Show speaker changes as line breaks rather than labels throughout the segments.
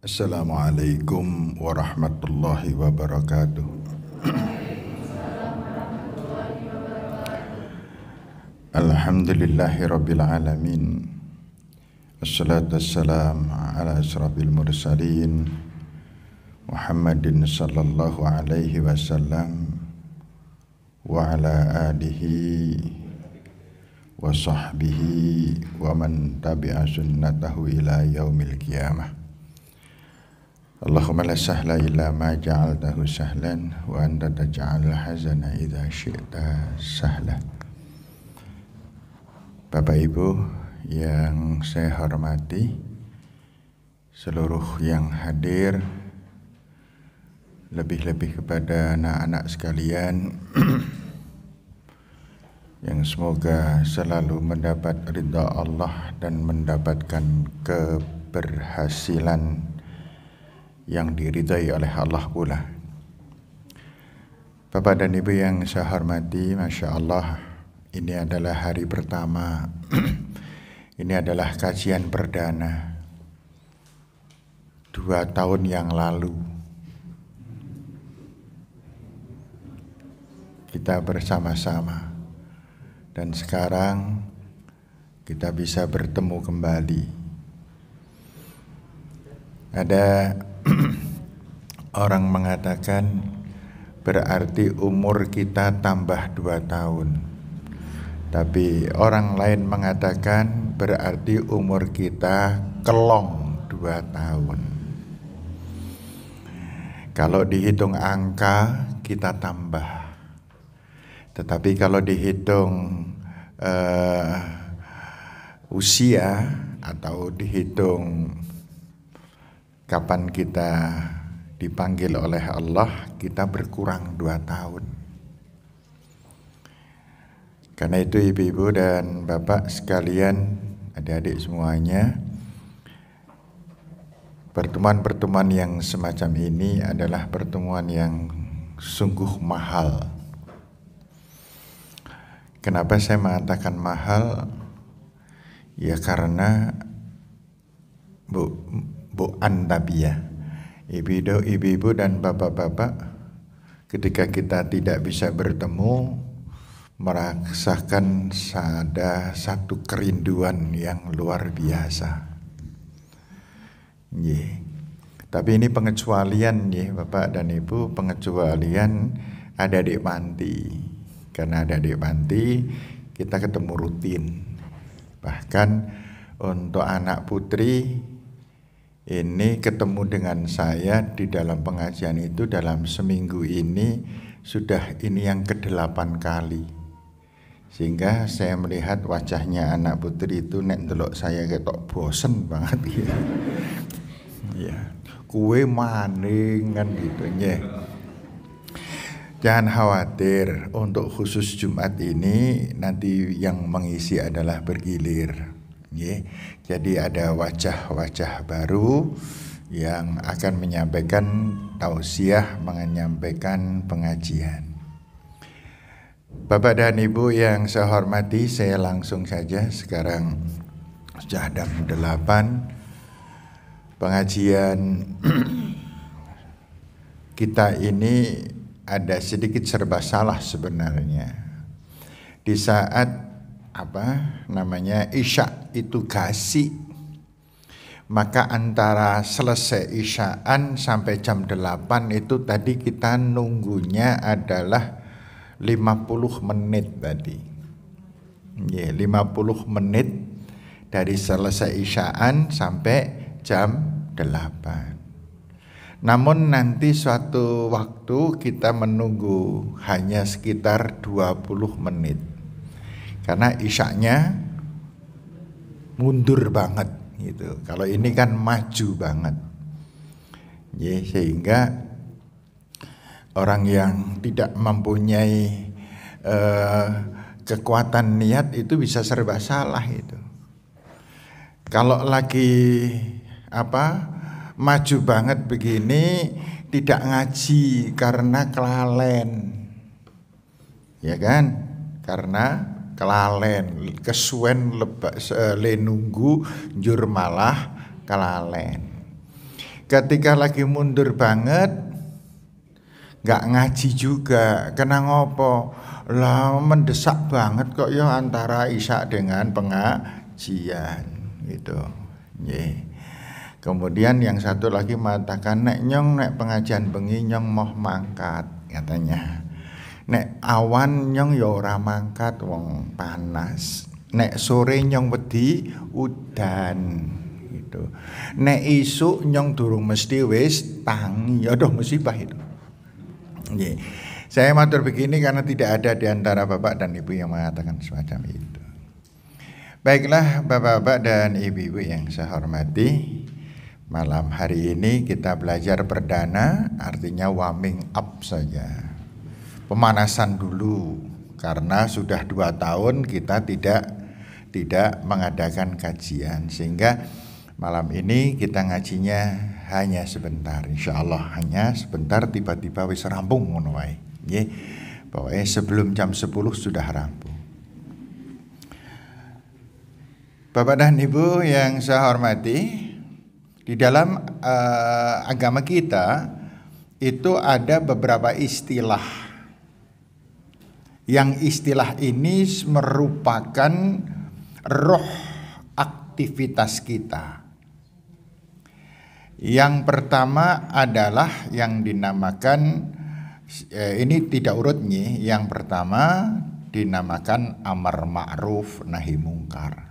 Assalamualaikum warahmatullahi wabarakatuh. Alhamdulillahi rabbil alamin. Assalatu wassalam ala asrafil mursalin Muhammadin sallallahu alaihi wasallam wa ala alihi wa sahbihi wa man tabi'a sunnatahu ila yaumil qiyamah. Allahumma la sahla illa ma ja'altahu sahlan wa anta taj'alul hazana idza syi'ta sahla. Bapak Ibu yang saya hormati, seluruh yang hadir, lebih-lebih kepada anak-anak sekalian yang semoga selalu mendapat ridha Allah dan mendapatkan keberhasilan yang diridai oleh Allah pula. Bapak dan Ibu yang saya hormati, Masya Allah, ini adalah hari pertama. Ini adalah kajian perdana 2 tahun yang lalu. Kita bersama-sama dan sekarang kita bisa bertemu kembali. Ada orang mengatakan berarti umur kita tambah 2 tahun. Tapi orang lain mengatakan berarti umur kita kelong 2 tahun. Kalau dihitung angka kita tambah. Tetapi kalau dihitung usia atau dihitung kapan kita dipanggil oleh Allah, kita berkurang 2 tahun. Karena itu ibu-ibu dan bapak sekalian, adik-adik semuanya, pertemuan-pertemuan yang semacam ini adalah pertemuan yang sungguh mahal. Kenapa saya mengatakan mahal? Ya karena Bu Antabiyah, ibu-ibu dan bapak-bapak, ketika kita tidak bisa bertemu, merasakan ada satu kerinduan yang luar biasa. Tapi ini pengecualian Bapak dan Ibu, pengecualian ada di panti. Karena ada di panti kita ketemu rutin. Bahkan untuk anak putri ini ketemu dengan saya di dalam pengajian itu dalam seminggu ini sudah ini yang ke-8 kali. Sehingga saya melihat wajahnya anak putri itu nek ndelok saya ketok bosen banget gitu. Ya, kue maning kan gitu ya. Jangan khawatir, untuk khusus Jumat ini nanti yang mengisi adalah bergilir. Jadi ada wajah-wajah baru yang akan menyampaikan tausiah, menyampaikan pengajian. Bapak dan Ibu yang saya hormati, saya langsung saja sekarang sudah jam 8. Pengajian kita ini ada sedikit serba salah sebenarnya. Di saat Isya itu gasi, maka antara selesai isyaan sampai jam 8 itu tadi kita nunggunya adalah 50 menit tadi. 50 menit dari selesai isyaan sampai jam 8. Namun nanti suatu waktu kita menunggu hanya sekitar 20 menit. Karena isyaknya mundur banget gitu. Kalau ini kan maju banget. Sehingga orang yang tidak mempunyai kekuatan niat itu bisa serba salah itu. Kalau lagi maju banget begini tidak ngaji karena kelalen. Ya kan? Karena kelalen, kesuwen le nunggu njur malah kelalen. Ketika lagi mundur banget, nggak ngaji juga. Kena ngopo? Lah mendesak banget kok ya antara isya dengan pengajian gitu. Kemudian yang satu lagi mengatakan nek pengajian bengi nyong mau mangkat katanya. Nek awan nyong ya ora mangkat wong panas. Nek sore nyong wedi udan gitu. Nek isuk nyong durung mesti wis tangi, ya doh musibah itu. Nggih. Saya matur begini karena tidak ada di antara Bapak dan Ibu yang mengatakan semacam itu. Baiklah Bapak-bapak dan Ibu-ibu yang saya hormati, malam hari ini kita belajar perdana, artinya warming up saja. Pemanasan dulu karena sudah 2 tahun kita tidak mengadakan kajian, sehingga malam ini kita ngajinya hanya sebentar, insya Allah hanya sebentar, tiba-tiba wis rampung ngono wae. Nggih. Pokoknya sebelum jam 10 sudah rampung. Bapak dan Ibu yang saya hormati, di dalam agama kita itu ada beberapa istilah. Yang istilah ini merupakan roh aktivitas kita. Yang pertama adalah yang dinamakan, ini tidak urut nih, yang pertama dinamakan amar ma'ruf nahi mungkar.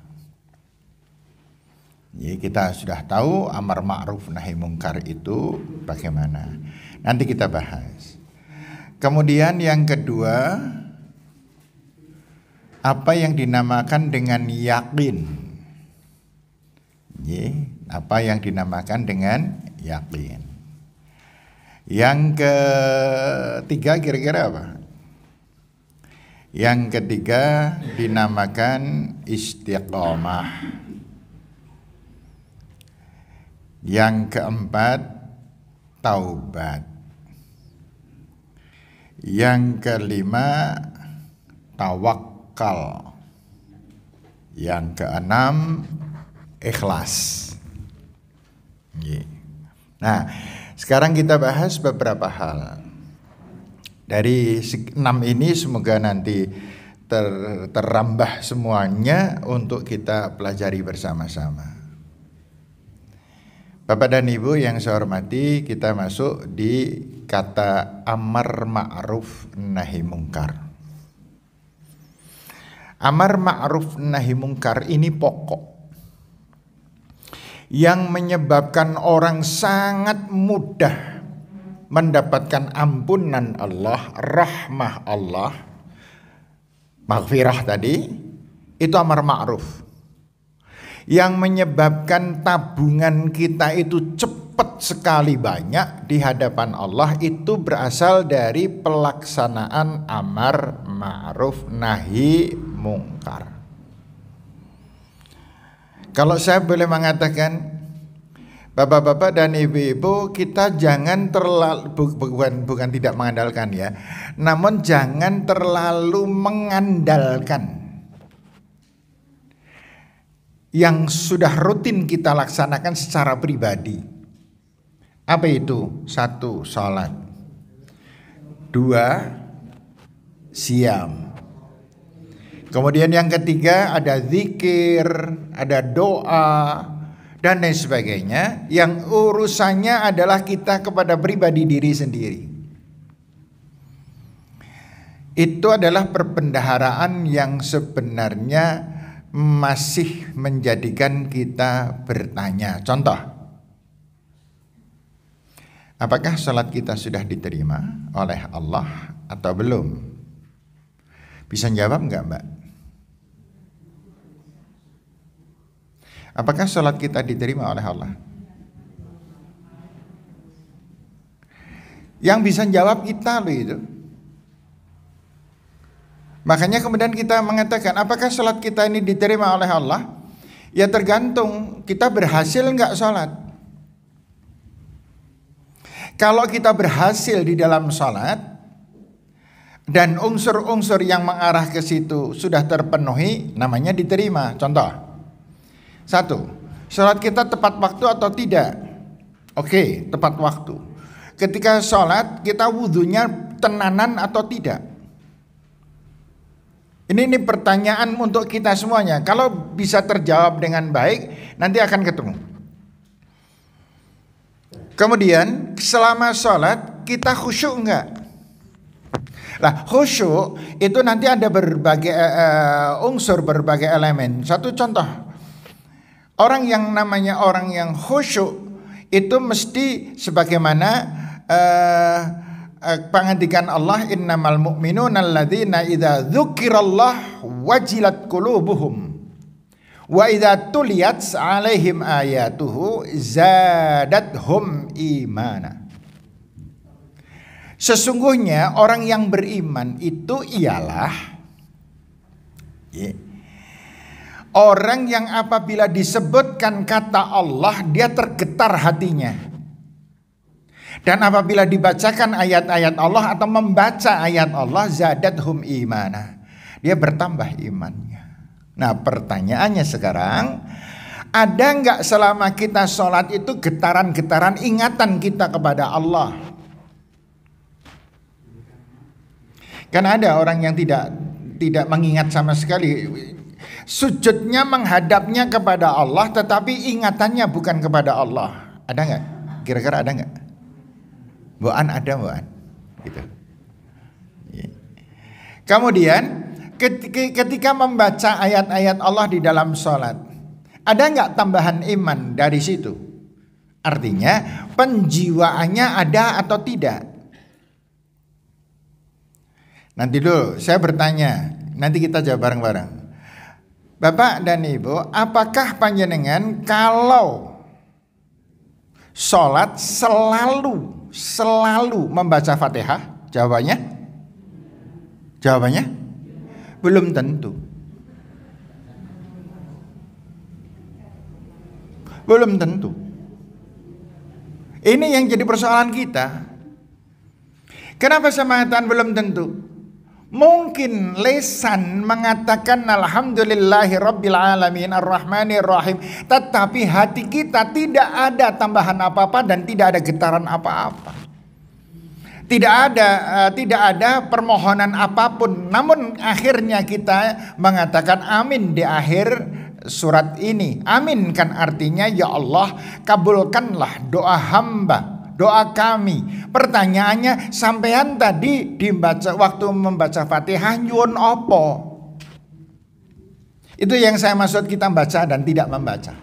Jadi kita sudah tahu amar ma'ruf nahi mungkar itu bagaimana. Nanti kita bahas. Kemudian yang kedua, apa yang dinamakan dengan yakin. Apa yang dinamakan dengan yakin. Yang ketiga kira-kira apa? Yang ketiga dinamakan istiqomah. Yang keempat taubat. Yang kelima tawakal. Yang keenam ikhlas. Nah, sekarang kita bahas beberapa hal. Dari 6 ini semoga nanti terambah semuanya untuk kita pelajari bersama-sama. Bapak dan Ibu yang saya hormati, kita masuk di kata amar ma'ruf nahi mungkar. Amar ma'ruf nahi mungkar ini pokok yang menyebabkan orang sangat mudah mendapatkan ampunan Allah, rahmah Allah, maghfirah tadi, itu amar ma'ruf. Yang menyebabkan tabungan kita itu cepat sekali banyak di hadapan Allah, itu berasal dari pelaksanaan amar ma'ruf nahi mungkar. Kalau saya boleh mengatakan, Bapak-bapak dan Ibu-ibu, kita jangan terlalu bukan tidak mengandalkan ya, namun jangan terlalu mengandalkan yang sudah rutin kita laksanakan secara pribadi. Apa itu? 1, sholat. 2, siam. Kemudian yang ketiga ada zikir, ada doa, dan lain sebagainya. Yang urusannya adalah kita kepada pribadi diri sendiri. Itu adalah perbendaharaan yang sebenarnya masih menjadikan kita bertanya. Contoh, apakah sholat kita sudah diterima oleh Allah atau belum? Bisa jawab enggak, Mbak? Apakah sholat kita diterima oleh Allah? Yang bisa jawab kita loh itu. Makanya kemudian kita mengatakan, apakah sholat kita ini diterima oleh Allah? Ya tergantung kita berhasil enggak sholat. Kalau kita berhasil di dalam sholat dan unsur-unsur yang mengarah ke situ sudah terpenuhi, namanya diterima. Contoh, 1, sholat kita tepat waktu atau tidak? Oke, tepat waktu. Ketika sholat kita wudhunya tenanan atau tidak? Ini pertanyaan untuk kita semuanya. Kalau bisa terjawab dengan baik, nanti akan ketemu. Kemudian selama sholat kita khusyuk enggak? Lah khusyuk itu nanti ada berbagai unsur, berbagai elemen. Satu contoh, orang yang namanya orang yang khusyuk itu mesti sebagaimana pengandikan Allah, innamal mu'minuna alladzina idza dzukirallah wajilat qulubuhum wa idza tuliyat 'alaihim ayatuhu zadathum imana. Sesungguhnya orang yang beriman itu ialah orang yang apabila disebutkan kata Allah dia tergetar hatinya. Dan apabila dibacakan ayat-ayat Allah atau membaca ayat Allah zadathum imana, dia bertambah imannya. Nah pertanyaannya sekarang, ada nggak selama kita sholat itu getaran-getaran ingatan kita kepada Allah? Kan ada orang yang tidak mengingat sama sekali. Sujudnya menghadapnya kepada Allah tetapi ingatannya bukan kepada Allah. Ada nggak? Kira-kira ada nggak? Mbak ada Mbak gitu. Kemudian ketika membaca ayat-ayat Allah di dalam sholat, ada nggak tambahan iman dari situ? Artinya penjiwaannya ada atau tidak? Nanti dulu saya bertanya, nanti kita jawab bareng-bareng. Bapak dan Ibu, apakah panjenengan kalau sholat selalu membaca Fatihah? Jawabannya belum tentu. Belum tentu. Ini yang jadi persoalan kita. Kenapa saya mengatakan belum tentu? Mungkin lesan mengatakan alhamdulillahi rabbil alamin arrahmanir rahim, tetapi hati kita tidak ada tambahan apa-apa dan tidak ada getaran apa-apa. Tidak ada permohonan apapun. Namun akhirnya kita mengatakan amin di akhir surat ini. Amin kan artinya ya Allah kabulkanlah doa hamba, doa kami. Pertanyaannya, sampean tadi waktu membaca Fatihah nyuwun opo? Itu yang saya maksud, kita baca dan tidak membaca.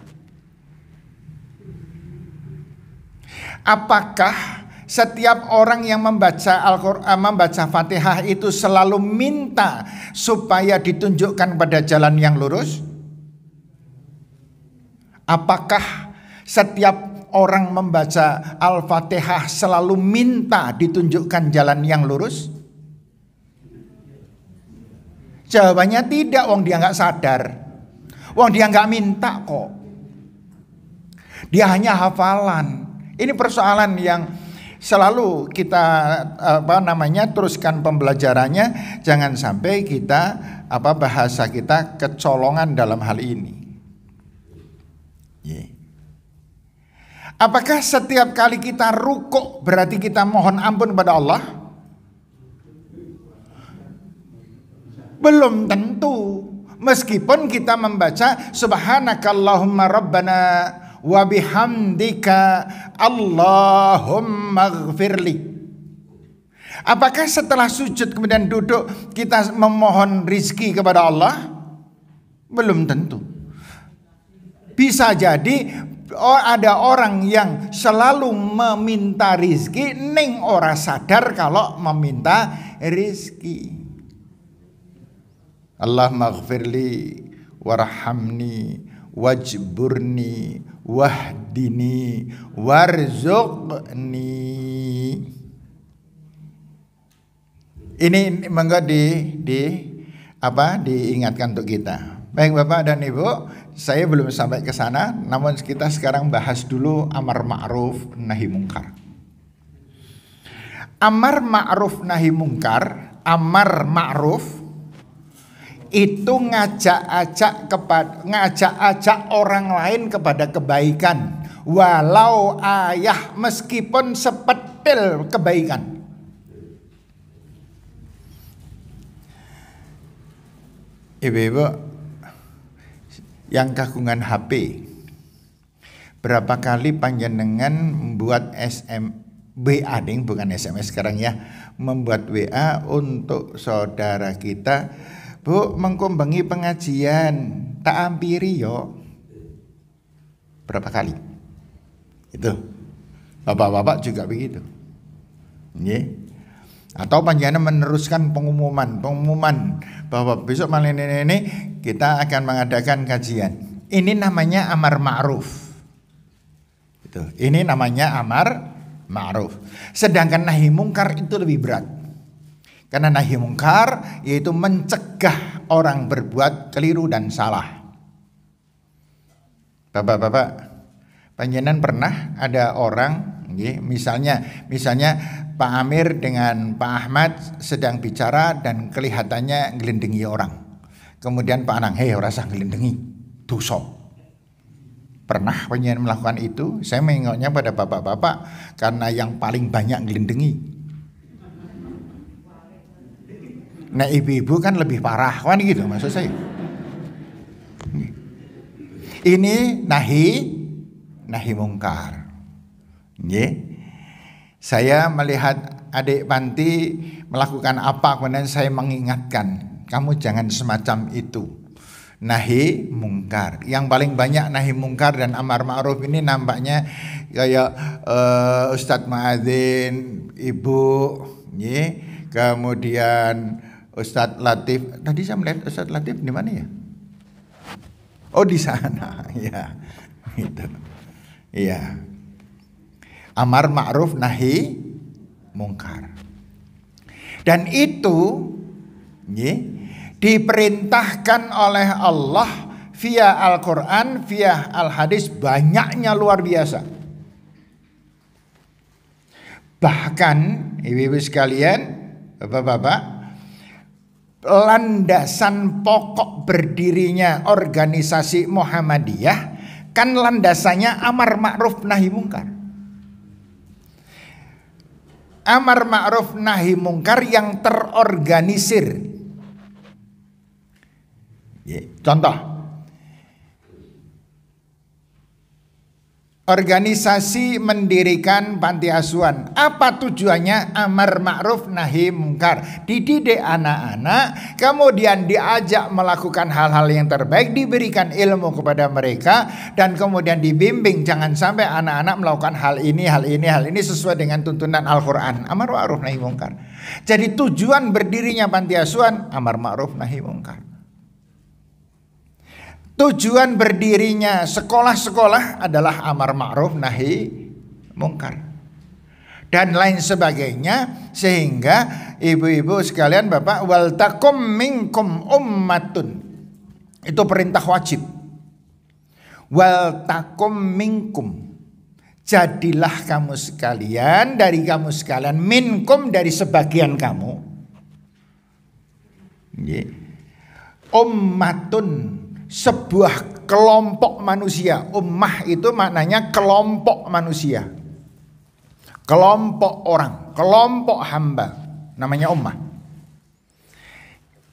Apakah setiap orang yang membaca Al-Quran, membaca Fatihah itu selalu minta supaya ditunjukkan pada jalan yang lurus? Apakah setiap orang membaca Al-Fatihah selalu minta ditunjukkan jalan yang lurus? Jawabannya tidak, wong dia nggak sadar. Wong dia nggak minta kok. Dia hanya hafalan. Ini persoalan yang selalu kita teruskan pembelajarannya. Jangan sampai kita bahasa kita kecolongan dalam hal ini. Apakah setiap kali kita rukuk berarti kita mohon ampun kepada Allah? Belum tentu. Meskipun kita membaca subhanakallahumma rabbana wa bihamdika Allahumma ighfirli. Apakah setelah sujud kemudian duduk kita memohon rizki kepada Allah? Belum tentu. Bisa jadi ada orang yang selalu meminta rizki ning ora sadar kalau meminta rizki. Allah maghfirli warhamni wajburni wahdini warzuqni. Ini monggo diingatkan untuk kita. Baik Bapak dan Ibu, saya belum sampai ke sana, namun kita sekarang bahas dulu amar ma'ruf nahi mungkar. Amar ma'ruf nahi mungkar, amar ma'ruf itu ngajak-ajak orang lain kepada kebaikan. walau ayah, meskipun sepetil kebaikan. Ibu-ibu yang kagungan HP, berapa kali panjenengan membuat WA, bukan SMS sekarang ya, membuat WA untuk saudara kita, Bu, mengkumbangi pengajian, tak ampiri yo. Berapa kali? Itu. Bapak-bapak juga begitu. Atau panjenengan meneruskan pengumuman bahwa besok malam ini kita akan mengadakan kajian. Ini namanya amar ma'ruf. Ini namanya amar ma'ruf. Sedangkan nahi mungkar itu lebih berat. Karena nahi mungkar yaitu mencegah orang berbuat keliru dan salah. Bapak-bapak, panjenengan pernah ada orang, misalnya Pak Amir dengan Pak Ahmad sedang bicara dan kelihatannya ngelindengi orang. Kemudian Pak Anang, hei rasa ngelindengi, dosa. Pernah panjenengan melakukan itu? Saya mengingatnya pada bapak-bapak karena yang paling banyak ngelindengi. Nah ibu-ibu kan lebih parah kan gitu maksud saya. Ini nahi mungkar. Saya melihat adik panti melakukan apa, kemudian saya mengingatkan, kamu jangan semacam itu. Nahi mungkar. Yang paling banyak nahi mungkar dan amar ma'ruf ini nampaknya kayak Ustadz Ma'adzin, Ibu, kemudian Ustadz Latif. Tadi saya melihat Ustadz Latif di mana ya? Oh di sana, ya, gitu. Iya. Amar ma'ruf nahi mungkar. Dan itu diperintahkan oleh Allah via Al-Quran, via Al-Hadis, banyaknya luar biasa. Bahkan ibu-ibu sekalian, bapak-bapak, landasan pokok berdirinya organisasi Muhammadiyah kan landasannya amar ma'ruf nahi mungkar. Amar ma'ruf nahi mungkar yang terorganisir. Contoh, organisasi mendirikan panti asuhan. Apa tujuannya? Amar ma'ruf nahi mungkar. Dididik anak-anak, kemudian diajak melakukan hal-hal yang terbaik, diberikan ilmu kepada mereka, dan kemudian dibimbing jangan sampai anak-anak melakukan hal ini sesuai dengan tuntunan Al-Quran. Amar ma'ruf nahi mungkar. Jadi tujuan berdirinya panti asuhan amar ma'ruf nahi mungkar. Tujuan berdirinya sekolah-sekolah adalah amar ma'ruf nahi mungkar dan lain sebagainya, sehingga ibu-ibu sekalian, bapak, wal takum minkum ummatun, itu perintah wajib. Wal takum minkum, jadilah kamu sekalian, dari kamu sekalian, minkum dari sebagian kamu, ummatun, sebuah kelompok manusia. Ummah itu maknanya kelompok manusia, kelompok orang, kelompok hamba, namanya ummah.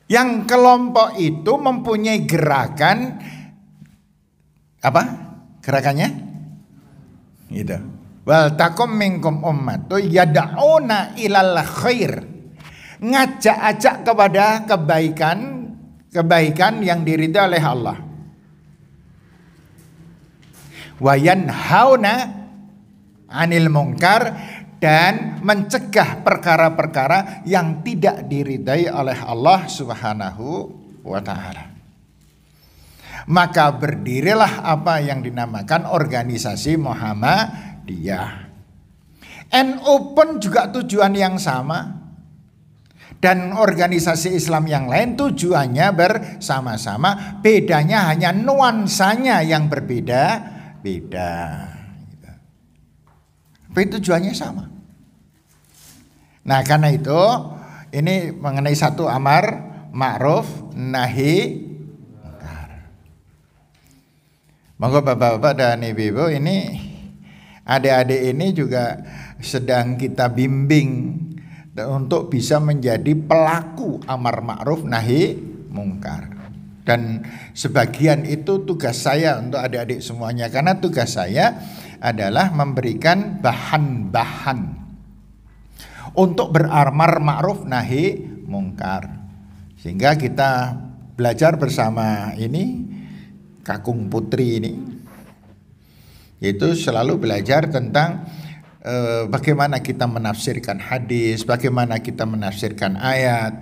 Yang kelompok itu mempunyai gerakan apa? Gerakannya gitu. Wal takum minkum ummatu yad'una ilal khair, ngajak-ajak kepada kebaikan yang diridhai oleh Allah. Wa yanhauna 'anil munkar, dan mencegah perkara-perkara yang tidak diridhai oleh Allah Subhanahu wa taala. Maka berdirilah apa yang dinamakan organisasi Muhammadiyah. NU pun juga tujuan yang sama. Dan organisasi Islam yang lain tujuannya bersama-sama, bedanya hanya nuansanya yang berbeda-beda. Tapi tujuannya sama. Nah karena itu ini mengenai satu amar ma'ruf nahi mungkar. Monggo bapak-bapak dan ibu-ibu, ini Adik-adik ini juga sedang kita bimbing untuk bisa menjadi pelaku amar ma'ruf nahi mungkar. Dan sebagian itu tugas saya untuk adik-adik semuanya, karena tugas saya adalah memberikan bahan-bahan untuk beramar ma'ruf nahi mungkar. Sehingga kita belajar bersama ini Kakung Putri ini, yaitu selalu belajar tentang bagaimana kita menafsirkan hadis, bagaimana kita menafsirkan ayat.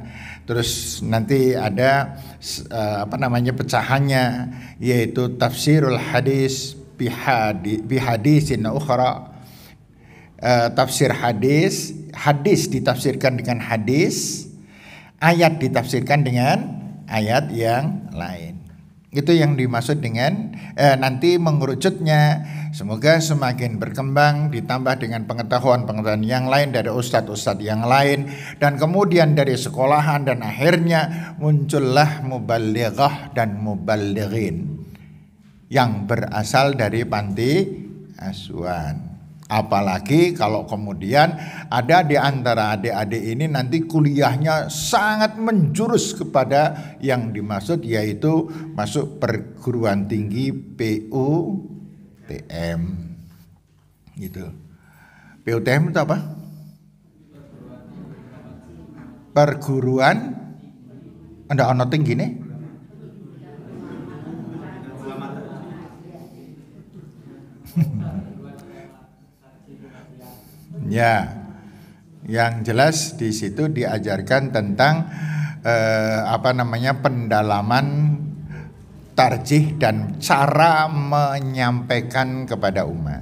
Terus nanti ada pecahannya, yaitu tafsirul hadis bihadisin ukhra. Tafsir hadis ditafsirkan dengan hadis, ayat ditafsirkan dengan ayat yang lain. Itu yang dimaksud dengan nanti mengerucutnya. Semoga semakin berkembang, ditambah dengan pengetahuan-pengetahuan yang lain dari ustadz-ustadz yang lain, dan kemudian dari sekolahan, dan akhirnya muncullah muballighah dan muballighin yang berasal dari panti asuhan. Apalagi kalau kemudian ada di antara adik-adik ini nanti kuliahnya sangat menjurus kepada yang dimaksud, yaitu masuk perguruan tinggi PUTM gitu. PUTM itu apa? Perguruan Anda ono tinggi nih. Ya, yang jelas di situ diajarkan tentang pendalaman tarjih dan cara menyampaikan kepada umat.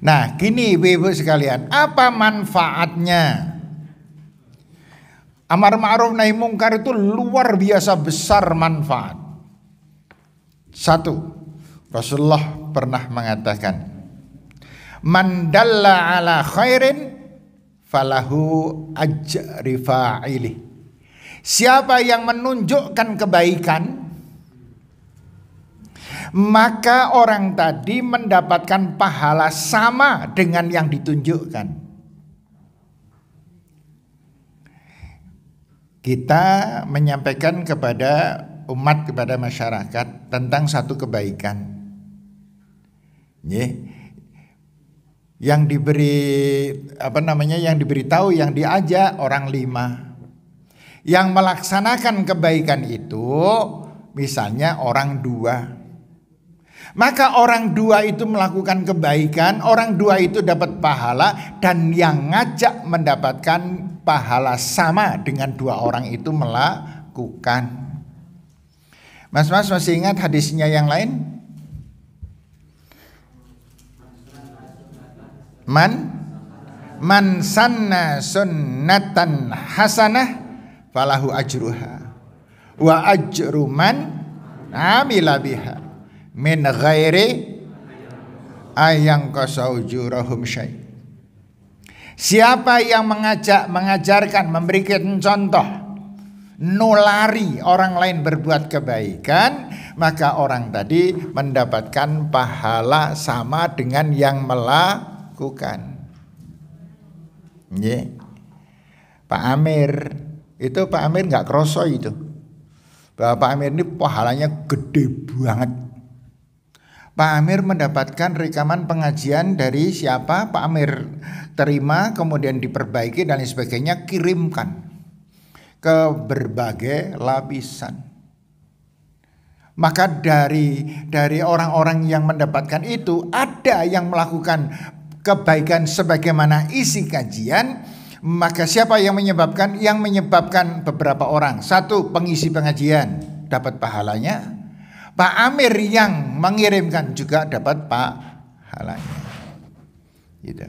Nah, gini Ibu sekalian, apa manfaatnya? Amar ma'ruf nahi mungkar itu luar biasa besar manfaat. Satu, Rasulullah pernah mengatakan, man dalla ala khairin falahu ajri fa'ilih. Siapa yang menunjukkan kebaikan, maka orang tadi mendapatkan pahala sama dengan yang ditunjukkan. Kita menyampaikan kepada umat, kepada masyarakat tentang satu kebaikan. Yang diberitahu, yang diajak orang 5. Yang melaksanakan kebaikan itu misalnya orang 2. Maka orang 2 itu melakukan kebaikan, orang 2 itu dapat pahala, dan yang ngajak mendapatkan pahala sama dengan 2 orang itu melakukan. Mas-mas masih ingat hadisnya yang lain? Man sanna sunnatan hasanah falahu ajruha wa ajru man amila biha min ghairi ayang qasaujurahum syai. Siapa yang mengajarkan, memberikan contoh, nulari orang lain berbuat kebaikan, maka orang tadi mendapatkan pahala sama dengan yang melakukan. Pak Amir nggak kroso itu. Pak Amir ini pahalanya gede banget. Pak Amir mendapatkan rekaman pengajian dari siapa? Pak Amir terima, kemudian diperbaiki dan sebagainya, kirimkan ke berbagai lapisan. Maka dari orang-orang yang mendapatkan itu, ada yang melakukan kebaikan sebagaimana isi kajian. Maka siapa yang menyebabkan? Yang menyebabkan beberapa orang. Satu, pengisi pengajian dapat pahalanya. Pak Amir yang mengirimkan juga dapat pahalanya. Gitu.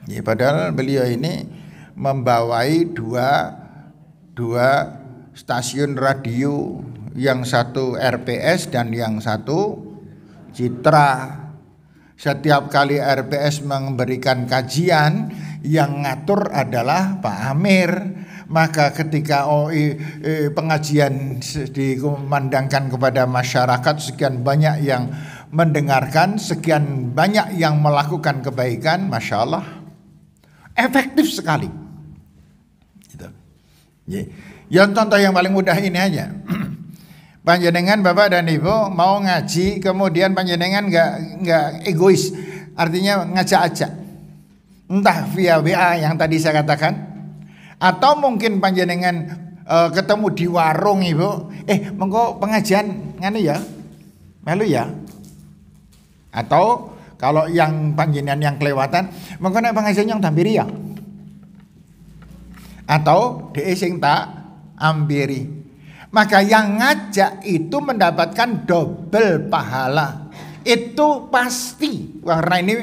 Ya, padahal beliau ini membawai dua stasiun radio, yang satu RPS dan yang satu Citra. Setiap kali RPS memberikan kajian, yang ngatur adalah Pak Amir. Maka ketika pengajian dikumandangkan kepada masyarakat, sekian banyak yang mendengarkan sekian banyak yang melakukan kebaikan, Masya Allah, efektif sekali. Gitu. Ya, contoh yang paling mudah ini aja. Panjenengan Bapak dan Ibu mau ngaji, kemudian panjenengan nggak egois, artinya ngajak-ajak, entah via WA yang tadi saya katakan, atau mungkin panjenengan ketemu di warung Ibu, mengko pengajian ngene ya, melu ya. Atau kalau yang panjenengan yang kelewatan, mengko nek pengajian yang tampiri ya. Atau DE sing tak ambiri. Maka yang ngajak itu mendapatkan double pahala. Itu pasti. Karena ini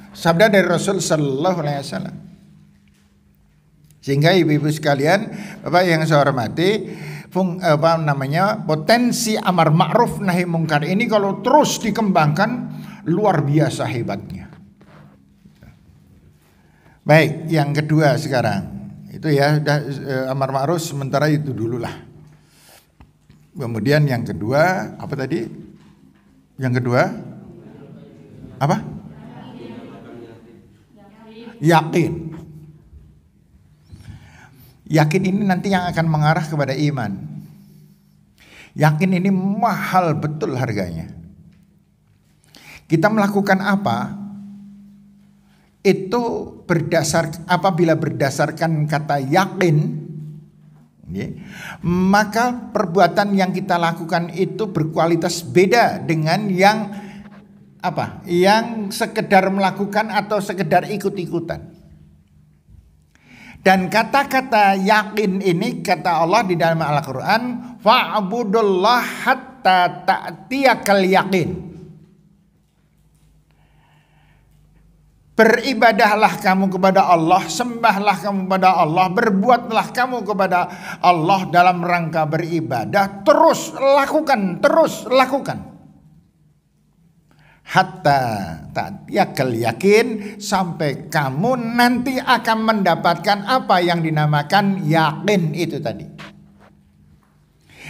sabda dari Rasul sallallahu alaihi wasallam. Sehingga ibu-ibu sekalian, Bapak yang saya hormati, potensi amar ma'ruf nahi mungkar ini kalau terus dikembangkan luar biasa hebatnya. Baik, yang kedua sekarang. Itu ya, amar ma'ruf sementara itu dululah. Kemudian yang kedua, apa tadi? Yang kedua apa? Yakin. Yakin ini nanti yang akan mengarah kepada iman. Yakin ini mahal betul harganya. Kita melakukan apa? Itu apabila berdasarkan kata yakin, maka perbuatan yang kita lakukan itu berkualitas beda dengan yang apa? Yang sekedar melakukan atau sekedar ikut-ikutan. Dan kata-kata yakin ini kata Allah di dalam Al-Qur'an, fa'budullah hatta ta'tiyakal yakin. Beribadahlah kamu kepada Allah, sembahlah kamu kepada Allah, berbuatlah kamu kepada Allah dalam rangka beribadah, terus lakukan. Hatta ta'tiyakal yakin, sampai kamu nanti akan mendapatkan apa yang dinamakan yakin itu tadi.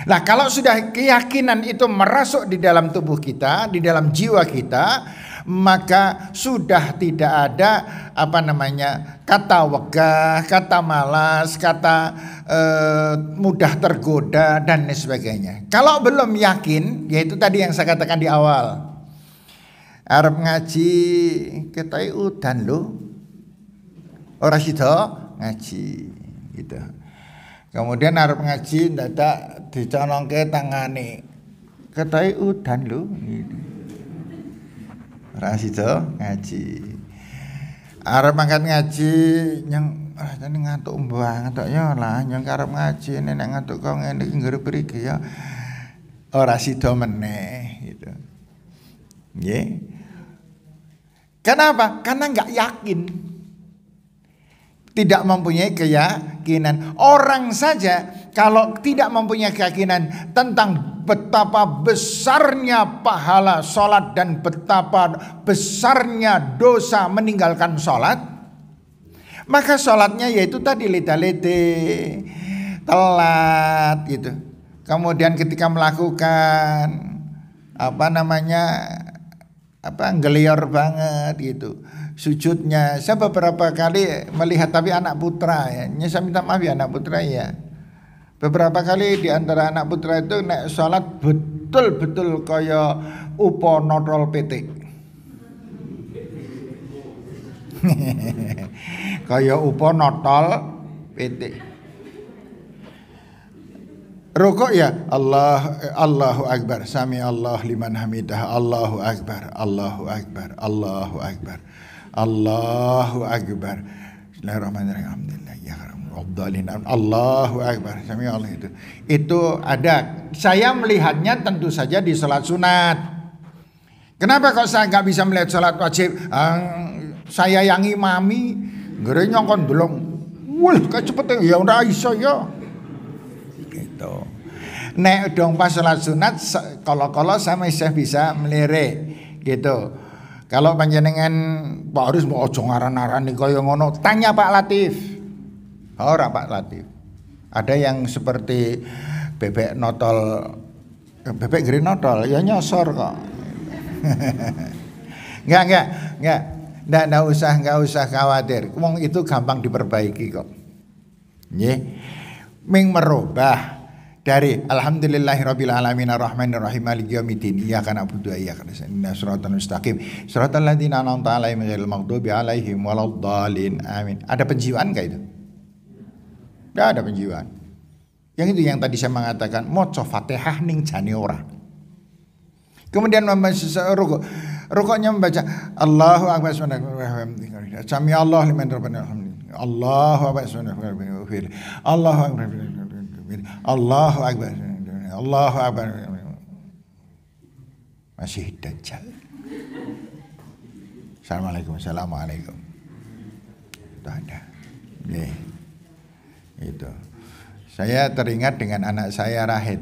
Nah, kalau sudah keyakinan itu merasuk di dalam tubuh kita, di dalam jiwa kita, maka sudah tidak ada kata wegah, kata malas, kata mudah tergoda dan sebagainya. Kalau belum yakin, yaitu tadi yang saya katakan di awal, arep ngaji ketai udan lho, ora sida ngaji gitu. Kemudian arep ngaji ndadak dicolongke tangane, ketai udan lho gitu. Ora sida ngaji. Arep mangkat ngaji nyang tadi ngantuk banget tok ya lah nyang arep ngaji nek ngantuk kok ngene iki nggere mriki ya. Ora sida meneh gitu. Nggih. Kenapa? Karena enggak yakin. Tidak mempunyai keyakinan. Orang saja kalau tidak mempunyai keyakinan tentang betapa besarnya pahala sholat dan betapa besarnya dosa meninggalkan sholat, maka sholatnya yaitu tadi leda-lede, telat gitu. Kemudian ketika melakukan gelior banget gitu. Sujudnya, saya beberapa kali melihat, tapi anak putra ya, saya minta maaf ya anak putra ya. Beberapa kali di antara anak putra itu nek sholat betul-betul kaya upo notol PT. Kaya upo notol PT. Rukuk ya Allahu Akbar, sami Allah liman hamidah, Allahu Akbar, Allahu Akbar, Allahu Akbar, Allahu Akbar. Bismillahirrahmanirrahim. Allahu Akbar, sami Allah itu ada. Saya melihatnya tentu saja di salat sunat. Kenapa kok saya nggak bisa melihat salat wajib? Saya yang imami, gerenya kon delong. Wah, kecepatan ya ora iso ya. Gitu. Nek dong pas salat sunat kalau sama saya bisa melirik gitu. Kalau panjenengan Pak Haris mau ojo ngaran-arani kaya ngono, tanya Pak Latif. Ora Pak Latif. Ada yang seperti bebek notol, bebek geri notol ya nyosor kok. Enggak. Enggak usah khawatir. Wong itu gampang diperbaiki kok. Nggih. Ming merubah dari alhamdulillahirabbil alamin arrahmanir rahim maliki yaumiddin iyyaka na'budu wa iyyaka nasta'in shiratal mustaqim shiratal ladzina an'amta 'alaihim ghairil maghdubi 'alaihim waladdallin amin. Ada penjiwaan enggak itu? Enggak ada penjiwaan. Yang itu yang tadi saya mengatakan maca Fatihah ning jane ora. Kemudian membaca rukuknya membaca Allahu akbar sami Allah liman rabbana Allahu akbar Allahu akbar Allahu akbar Allahu akbar. Masih dajjal. Assalamualaikum. Itu ada. Itu. Saya teringat dengan anak saya Rahid.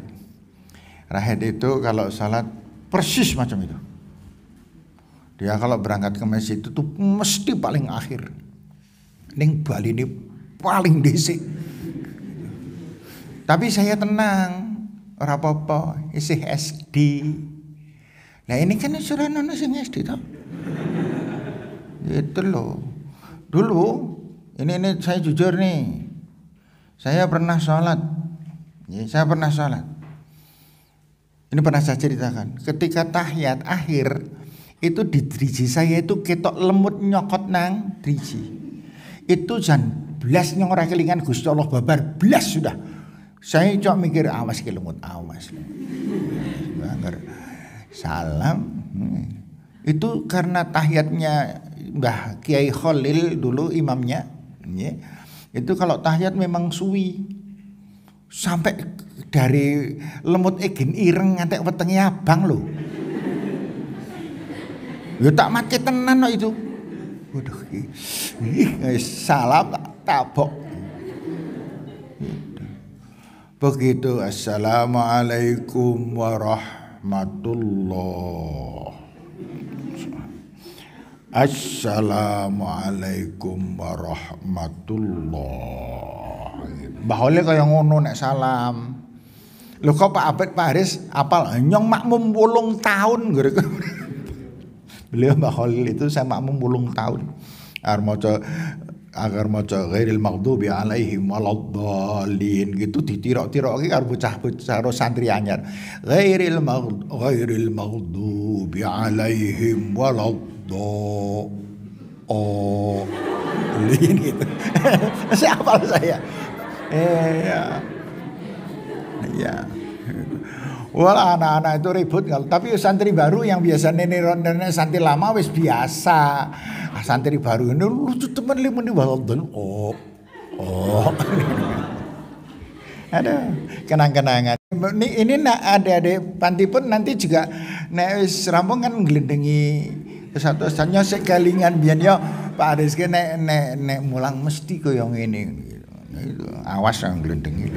Rahid itu kalau salat persis macam itu. Dia kalau berangkat ke masjid itu tuh mesti paling akhir. Ning Bali ini paling dhisik. Tapi saya tenang, ora apa-apa, isih SD. Nah ini kan sudah nono sing SD toh. Gitu loh. Dulu ini saya jujur nih. Saya pernah sholat. Ya, saya pernah sholat. Ini pernah saya ceritakan. Ketika tahiyat akhir itu di driji saya itu ketok lemut nyokot nang driji. Itu jan blas nyong ora kelingan Gusti Allah babar blas sudah. Saya cok mikir awas ki lemut awas. Salam. Itu karena tahiyatnya Mbah Kiai Khalil dulu imamnya. Ya. Itu kalau tahiyat memang suwi. Sampai dari lemut egin ireng ngantek wetenge abang lho. Ya tak mati tenan kok itu. Waduh. Salam tabok. Begitu assalamualaikum warahmatullah. Assalamualaikum warahmatullah. Bahole kaya ngono nek salam. Lho kok Pak Abed Pak Haris apal nyong makmum 8 tahun gara-gara. Beliau Mbak Khalil itu saya makmum 8 tahun. Agar maca ghairil maghdubi 'alaihim waladdallin gitu ditirok-tirokke karo bocah-bocah karo santri anyar. Ghairil maghdubi 'alaihim waladdallin gitu. Siapa saya? Iya. Wala anak-anak itu ribut tapi santri baru yang biasa nenek santri lama wis biasa. Santri baru ini lucu teman limun di waladdallin. Oh. Ada kenang-kenangan. Ini ada panti pun nanti juga nek wis rampung kan nglendengi kesatu-satunya sekalingan biyen yo Pak Aris ke nek mulang mesti koyo ngene. Itu awas yang nglendengi.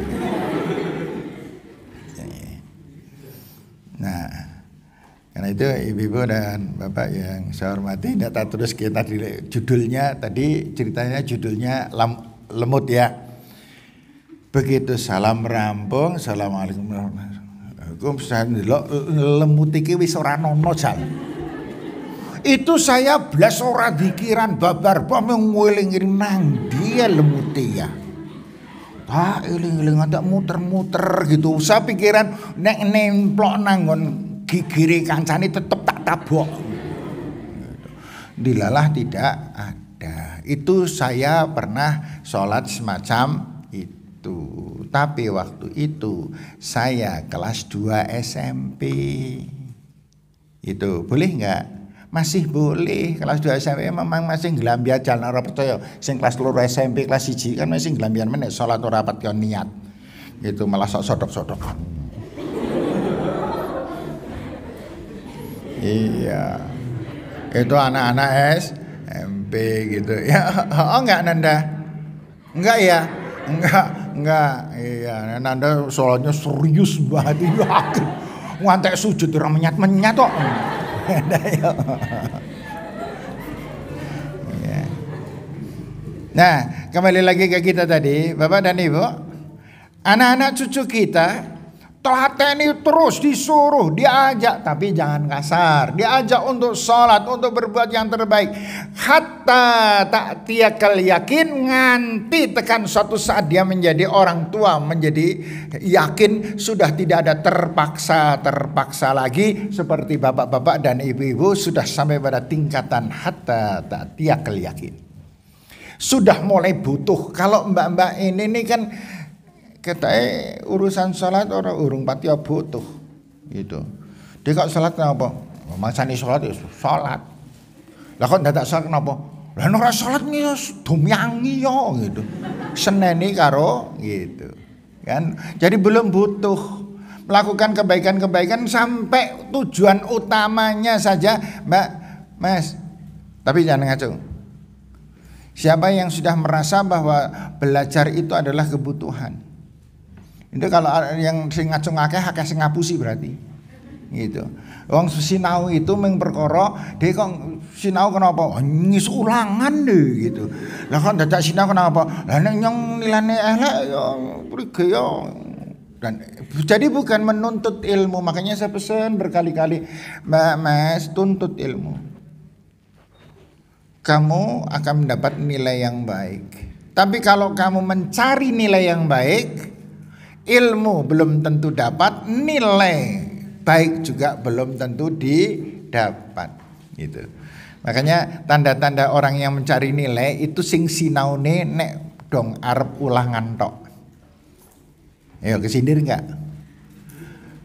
Nah, karena itu ibu-ibu dan bapak yang saya hormati, data terus kita judulnya tadi ceritanya judulnya lemut ya. Begitu salam rampung, assalamualaikum warahmatullahi wabarakatuh. Lemut iki wis ora nono jal. Itu saya blas ora dikiran babar pameng ngeling nang dia lemute ya. Tak eling-eling ada muter-muter gitu. Saya pikiran nek nemplok nanggon gigire kancane tetep tak tabok. Dilalah tidak ada. Itu saya pernah sholat semacam itu. Tapi waktu itu saya kelas 2 SMP. Itu boleh enggak? Masih boleh. Kelas 2 SMP memang masih nglambian jalan ora percaya. Sing kelas 3 SMP kelas 1 kan masih nglambian meneh salat ora rapat yo niat. Itu malah sok sodok-sodokan. Iya. Itu anak-anak SMP gitu. Ya, oh enggak Nanda? Enggak ya? Enggak. Iya, Nanda salatnya serius banget yakin. Ngantek sujud ora menyat-menyat kok. Nah, kembali lagi ke kita tadi, Bapak dan Ibu. Anak-anak cucu kita telateni terus, disuruh, diajak, tapi jangan kasar. Diajak untuk sholat, untuk berbuat yang terbaik. Hatta ta'tiyakal yakin, nganti tekan suatu saat dia menjadi orang tua, menjadi yakin, sudah tidak ada terpaksa lagi. Seperti bapak-bapak dan ibu-ibu sudah sampai pada tingkatan hatta ta'tiyakal yakin. Sudah mulai butuh. Kalau mbak-mbak ini kan katanya urusan sholat orang urung pati butuh gitu. Dia kok sholat kenapa? Masani sholat ya sholat. Lah kok ndak sholat kenapa? Lah ora sholat nih dumyangi yo gitu. Seneni karo gitu. Kan? Jadi belum butuh melakukan kebaikan-kebaikan sampai tujuan utamanya saja, Mbak, Mas. Tapi jangan ngaco. Siapa yang sudah merasa bahwa belajar itu adalah kebutuhan? Itu kalau yang sing ngacung akeh sing ngapusi berarti. Gitu. Wong sinau itu mung perkara dhek kok sinau kenapa? Ngis ulangan deh gitu. Lah kok dadak sinau kenapa? Lah nek nyong nilane elek ya prige ya. Dan jadi bukan menuntut ilmu, makanya saya pesan berkali-kali, Mbak Mas, tuntut ilmu. Kamu akan mendapat nilai yang baik. Tapi kalau kamu mencari nilai yang baik, ilmu belum tentu dapat, nilai baik juga belum tentu didapat gitu. Makanya tanda-tanda orang yang mencari nilai itu sing sinaune nek dong arep ulangan tok. Ayo kesindir enggak?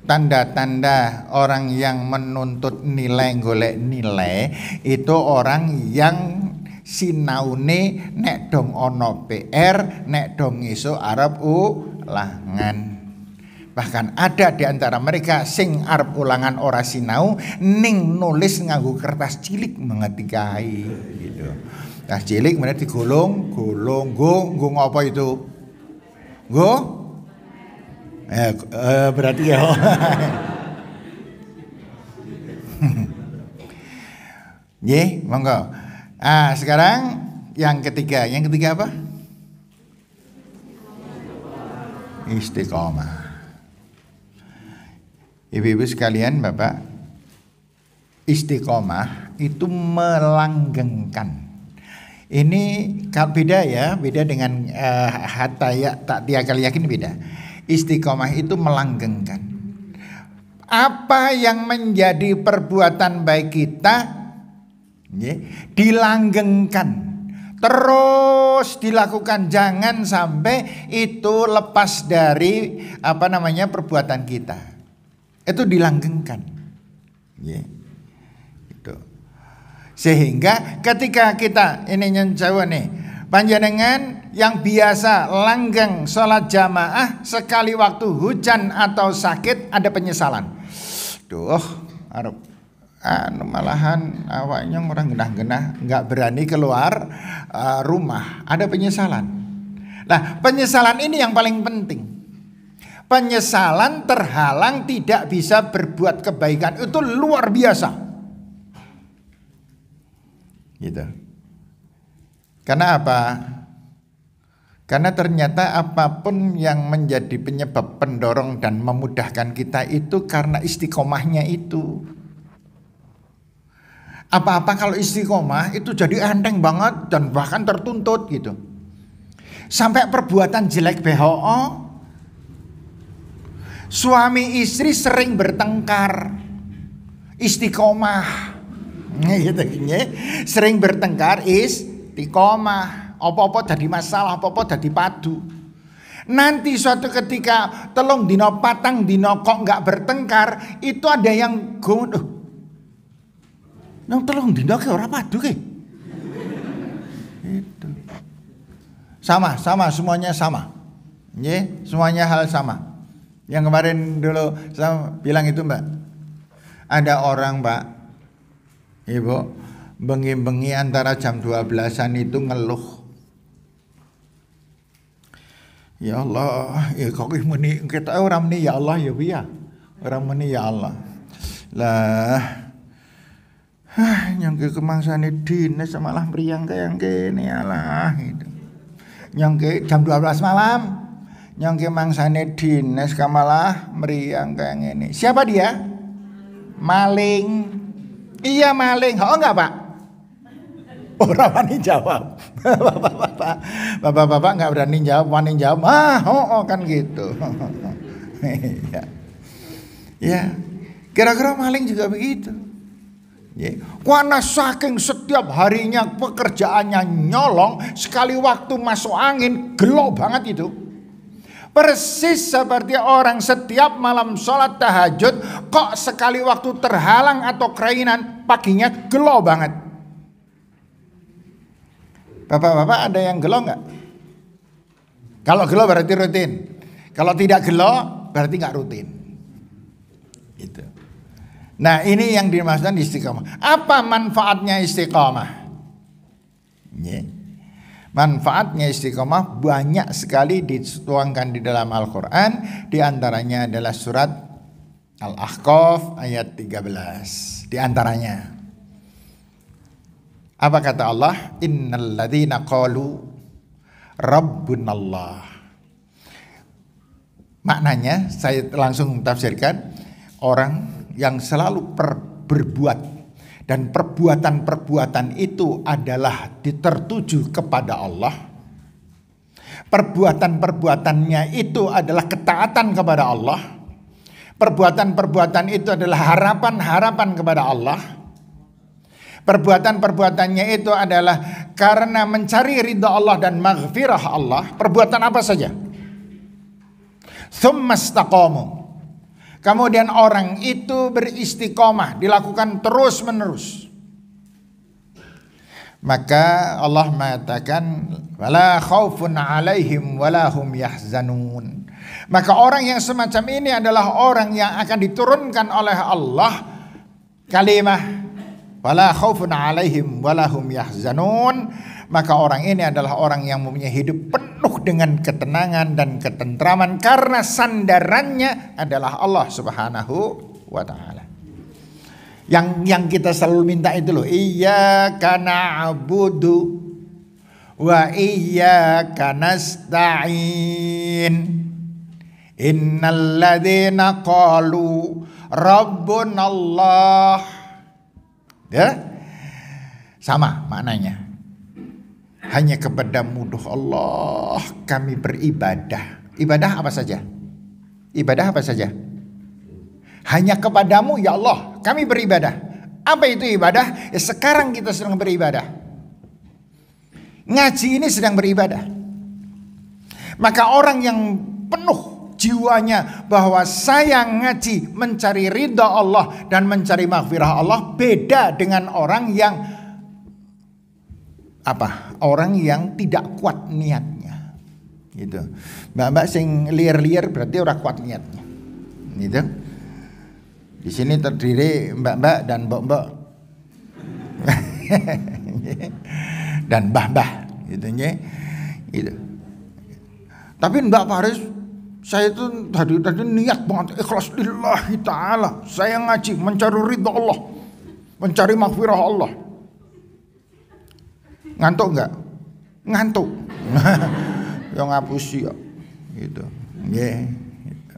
Tanda-tanda orang yang menuntut nilai, golek nilai itu orang yang sinaune nek dong ono PR, nek dong iso arep ulangan. Bahkan ada di antara mereka sing arep ulangan ora sinau ning nulis nganggo kertas cilik mengetikai gitu. Kertas cilik meneh digolong, nggo ngopo itu? Nggo? Berarti ya. Nggih, monggo. Sekarang yang ketiga. Yang ketiga apa? Istiqomah. Ibu-ibu sekalian, Bapak, istiqomah itu melanggengkan. Ini beda ya, beda dengan hatta ya ta'tiyakal yakin, beda. Istiqomah itu melanggengkan. Apa yang menjadi perbuatan baik kita dilanggengkan, terus dilakukan, jangan sampai itu lepas dari perbuatan kita. Itu dilanggengkan. Itu. Sehingga ketika kita ini nyenjawa nih, panjenengan yang biasa langgeng sholat jamaah sekali waktu hujan atau sakit ada penyesalan. Malahan awaknya orang genah-genah nggak berani keluar rumah, ada penyesalan. Nah, penyesalan ini yang paling penting. Penyesalan terhalang tidak bisa berbuat kebaikan itu luar biasa. Gitu. Karena apa? Karena ternyata apapun yang menjadi penyebab pendorong dan memudahkan kita itu karena istiqomahnya itu. Apa-apa kalau istiqomah itu jadi enteng banget dan bahkan tertuntut gitu. Sampai perbuatan jelek BHO, suami istri sering bertengkar, istiqomah. Gitu, sering bertengkar istiqomah. Apa-apa jadi masalah, apa-apa jadi padu. Nanti suatu ketika telung dino patang dino kok nggak bertengkar, itu ada yang nang telung dino ke ora padu ke. Itu. Sama, semuanya sama. Semuanya hal sama. Yang kemarin dulu saya bilang itu, Mbak. Ada orang, Mbak, Ibu, bengi-bengi antara jam 12-an itu ngeluh. Ya Allah, ya kok meni kita orang meni ya Allah ya biya. Orang meni ya Allah. Lah nyangke kemangsane dine semalah mriyang kaya kene alah gitu. Nyangke jam 12 malam. Nyong ki mangsane dinas kamalah meriang kayak ngene. Siapa dia? Maling. Iya maling. Oh enggak, Pak? Ora wani jawab. Bapak-bapak enggak berani jawab, wani jawab. Kan gitu. Ya. Ya. Kira-kira maling juga begitu. Ya. Karena saking setiap harinya pekerjaannya nyolong, sekali waktu masuk angin gelo banget itu. Persis seperti orang setiap malam sholat tahajud, kok sekali waktu terhalang atau kelainan, paginya gelo banget. Bapak-bapak ada yang gelo nggak? Kalau gelo berarti rutin. Kalau tidak gelo berarti nggak rutin. Itu. Nah ini yang dimaksudkan istiqomah. Apa manfaatnya istiqomah? Yeah. Manfaatnya istiqomah banyak sekali dituangkan di dalam Al-Quran. Di antaranya adalah surat Al-Ahqaf ayat 13. Di antaranya apa kata Allah? Innal ladzina qalu rabbunallah. Maknanya saya langsung tafsirkan, orang yang selalu berbuat dan perbuatan-perbuatan itu adalah tertuju kepada Allah. Perbuatan-perbuatannya itu adalah ketaatan kepada Allah. Perbuatan-perbuatan itu adalah harapan-harapan kepada Allah. Perbuatan-perbuatannya itu adalah karena mencari ridha Allah dan maghfirah Allah. Perbuatan apa saja? Tsumma istaqamu. Kemudian orang itu beristiqomah, dilakukan terus menerus. Maka Allah mengatakan wala khaufun alaihim wala hum yahzanun. Maka orang yang semacam ini adalah orang yang akan diturunkan oleh Allah kalimah wala khaufun alaihim wala hum yahzanun. Maka orang ini adalah orang yang mempunyai hidup penuh dengan ketenangan dan ketentraman karena sandarannya adalah Allah Subhanahu wa taala. Yang kita selalu minta itu loh, iyyaka na'budu wa iyyaka nasta'in. Innal ladzina qalu rabbunallah. Ya? Sama maknanya. Hanya kepadamu Allah kami beribadah. Ibadah apa saja? Ibadah apa saja? Hanya kepadamu ya Allah kami beribadah. Apa itu ibadah? Ya sekarang kita sedang beribadah. Ngaji ini sedang beribadah. Maka orang yang penuh jiwanya bahwa saya ngaji mencari ridha Allah dan mencari maghfirah Allah, beda dengan orang yang orang yang tidak kuat niatnya. Gitu. Mbak-mbak sing liar-liar berarti orang kuat niatnya. Gitu. Di sini terdiri mbak-mbak dan mbok-mbok. Dan mbah-mbah gitu ya. Gitu. Tapi Mbak Faris, saya itu tadi niat banget ikhlas lillahi taala. Saya ngaji mencari ridha Allah, mencari maghfirah Allah. Ngantuk enggak? Ngantuk. Yang ngapusi ya. Gitu. Yeah. Gitu.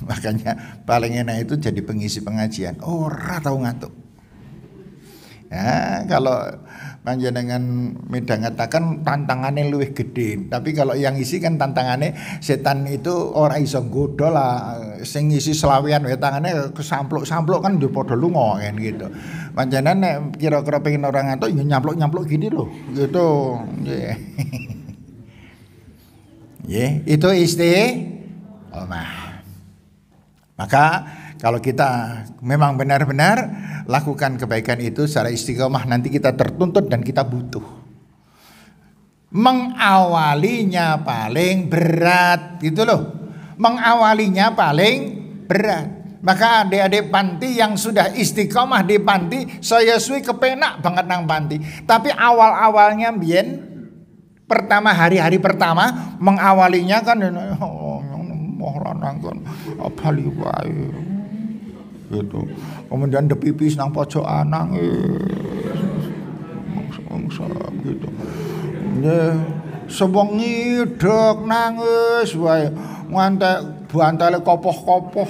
Makanya paling enak itu jadi pengisi pengajian. Ora tahu ngantuk. Ya, kalau panjenengan midhangetaken tantangannya luwih gede. Tapi kalau yang isi kan tantangannya setan itu ora iso nggodha lah. Sing ngisi selawian wae tangane kesampluk-sampluk kan yo padha lunga kan gitu. Panjenengan nek kira-kira pengen orang ngantuk ya nyampluk-nyampluk gini loh. Gitu. Nggih. Nggih, itu istiqomah. Maka kalau kita memang benar-benar lakukan kebaikan itu secara istiqomah, nanti kita tertuntut dan kita butuh. Mengawalinya paling berat gitu loh. Mengawalinya paling berat. Maka adik-adik panti yang sudah istiqomah di panti, saya suwi kepenak banget nang panti. Tapi awal-awalnya biyen pertama hari-hari pertama mengawalinya kan mohon apali wae gitu. Kemudian depipis nang pojokan nangis gitu. Nggih, sewengi dok nangis wae. ngantek bantale kopoh-kopoh.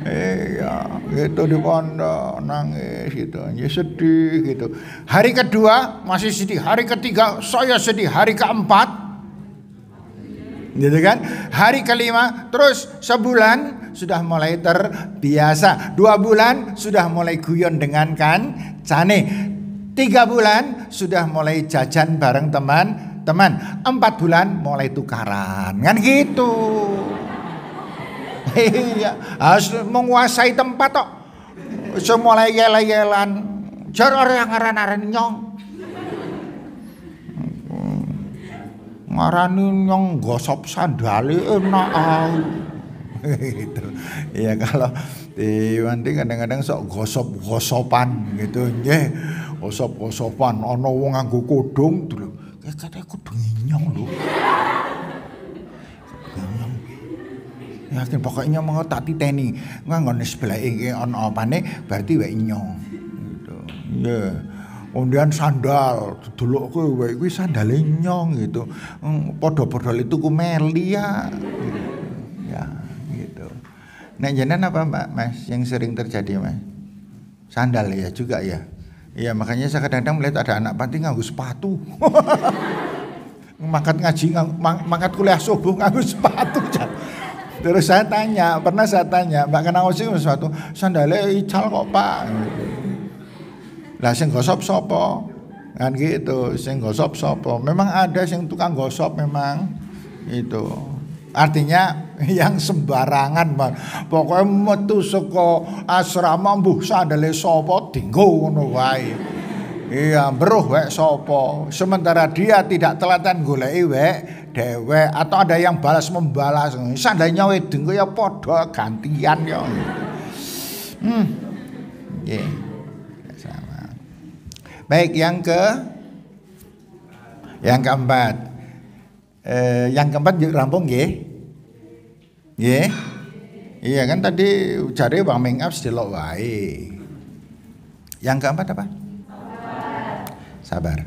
Iya, gitu di pondok nangis gitu, ya sedih gitu. Hari kedua masih sedih, hari ketiga saya sedih, hari keempat, gitu kan? Hari kelima, terus sebulan sudah mulai terbiasa, 2 bulan sudah mulai guyon dengan kancane, 3 bulan sudah mulai jajan bareng teman-teman, 4 bulan mulai tukaran, kan gitu. Iya, harus menguasai tempat tok. Semula yel-yelan. Jar orang ngaran-aran nyong. Ngarani nyong gosop sandale enak gitu. Iya, kalau di Wanti kadang-kadang sok gosop-gosopan gitu nggih. Gosop-gosopan ana wong nganggo kodong lho. Katanya kodong nyong lho. Yakin pokoknya mau tak titeni nggone sebelah iki ana apane berarti wek nyong gitu. Ya. Kemudian sandal delok kowe kuwi sandale nyong gitu. Padha-padha itu ku meli ya. Ya, gitu. Nek jenengan apa Mbak Mas yang sering terjadi Mas? Sandal ya juga ya. Iya, makanya saya kadang-kadang melihat ada anak panti nganggo sepatu. Mangkat ngaji, mangkat kuliah subuh nganggo sepatu. Terus pernah saya tanya, Mbak kenapa sih sesuatu? Sandalnya ical kok Pak. Lah sing gosop sopo? Kan gitu, sing gosop sopo? Memang ada sing tukang gosop memang itu. Artinya yang sembarangan Bang. Pokoknya metu saka asrama mbuh sandale sopo dinggo ngono wae. Iya, beruh wek sopo. Sementara dia tidak telaten goleki wek dewek atau ada yang balas membalas. Sandalnya wedeng ya padha gantian ya. Yeah. Sama. Baik, yang keempat. Yang keempat rampung nggih. Nggih. Iya kan tadi jare Bang Mengap delok wae. Yang keempat apa? Sabar.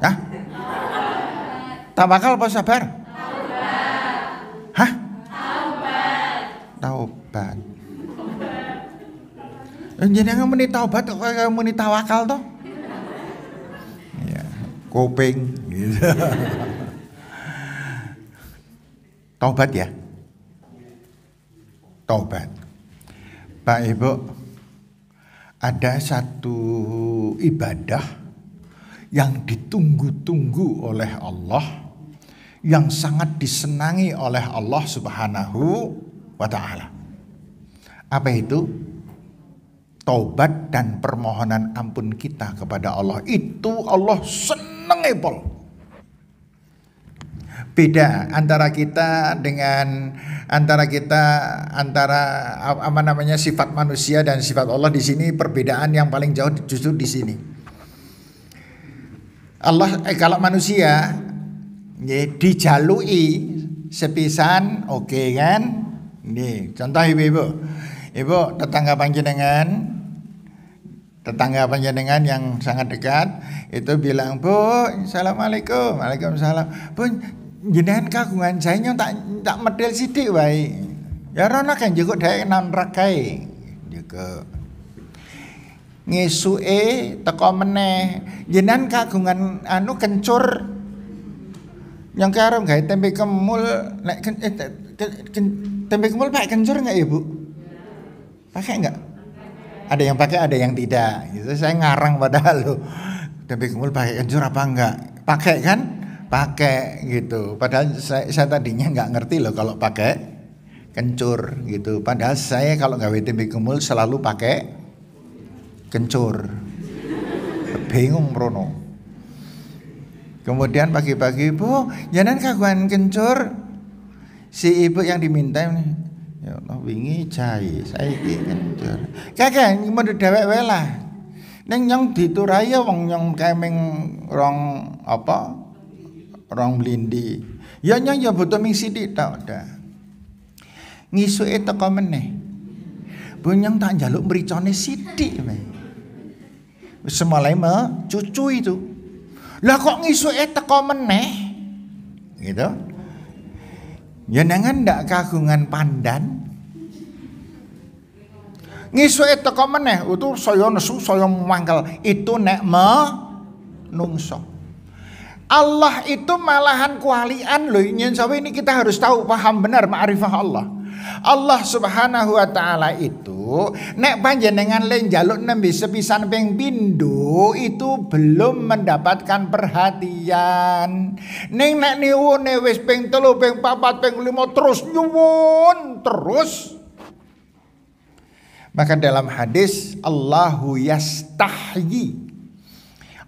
Hah? Tawakal apa sabar? Taubat. Hah? Taubat. Jenengan muni taubat kok kaya muni tawakal toh? Iya, kuping gitu. Taubat ya. Taubat. Pak Ibu, ada satu ibadah yang ditunggu-tunggu oleh Allah, yang sangat disenangi oleh Allah Subhanahu wa ta'ala. Apa itu? Taubat dan permohonan ampun kita kepada Allah. Itu Allah seneng epol. Beda antara kita dengan antara sifat manusia dan sifat Allah. Di sini perbedaan yang paling jauh justru di sini. Allah kalau manusia dijalui sepisan oke kan? Nih, contoh Ibu tetangga panjenengan yang sangat dekat itu bilang, "Bu, assalamualaikum." Waalaikumsalam. "Bu, jenengan kagungan saya tak medel sithik wae." Ya rono kan juga dhek nantrak kae. Juga ngesuke teko meneh. Jenengan kagungan kencur yang karo gawe tempe kemul, nek tempe kemul pakai kencur enggak ya, Bu? Pakai enggak? Ada yang pakai, ada yang tidak. Gitu. Saya ngarang padahal loh. Tempe kemul pakai kencur apa enggak? Pakai kan? Pakai gitu. Padahal saya tadinya enggak ngerti loh kalau pakai kencur gitu. Padahal saya kalau gawe tempe kemul selalu pakai kencur. Bingung Rono. Kemudian pagi-pagi, "Bu, jangan kaguan kencur." Si ibu yang diminta, "Ya Allah, wingi cai, saiki kencur." Kakek mau dhewek wae lah. Ning nyong dituraya wong nyong kemeng rong blindi. Ya nyong ya butuh ming sithik tok dah. Ngisuke teko meneh. Bu nyong tak njaluk mricone sithik wae. Wis mulai cucu itu. Lah kok ngisuke teko meneh? Gitu. Jenengan ndak kagungan pandan? Ngisuke teko meneh itu saya nesu saya mangkel itu nek menungso. Allah itu malahan kualian loh. Ini kita harus tahu paham benar ma'rifah Allah. Allah Subhanahu wa taala itu nek panjenengan le njaluk nembe sepisan ping pindho itu belum mendapatkan perhatian. Ning nek niwune wis ping 3, ping 4, ping 5 terus nyuwun terus. Maka dalam hadis Allahu yastahyi,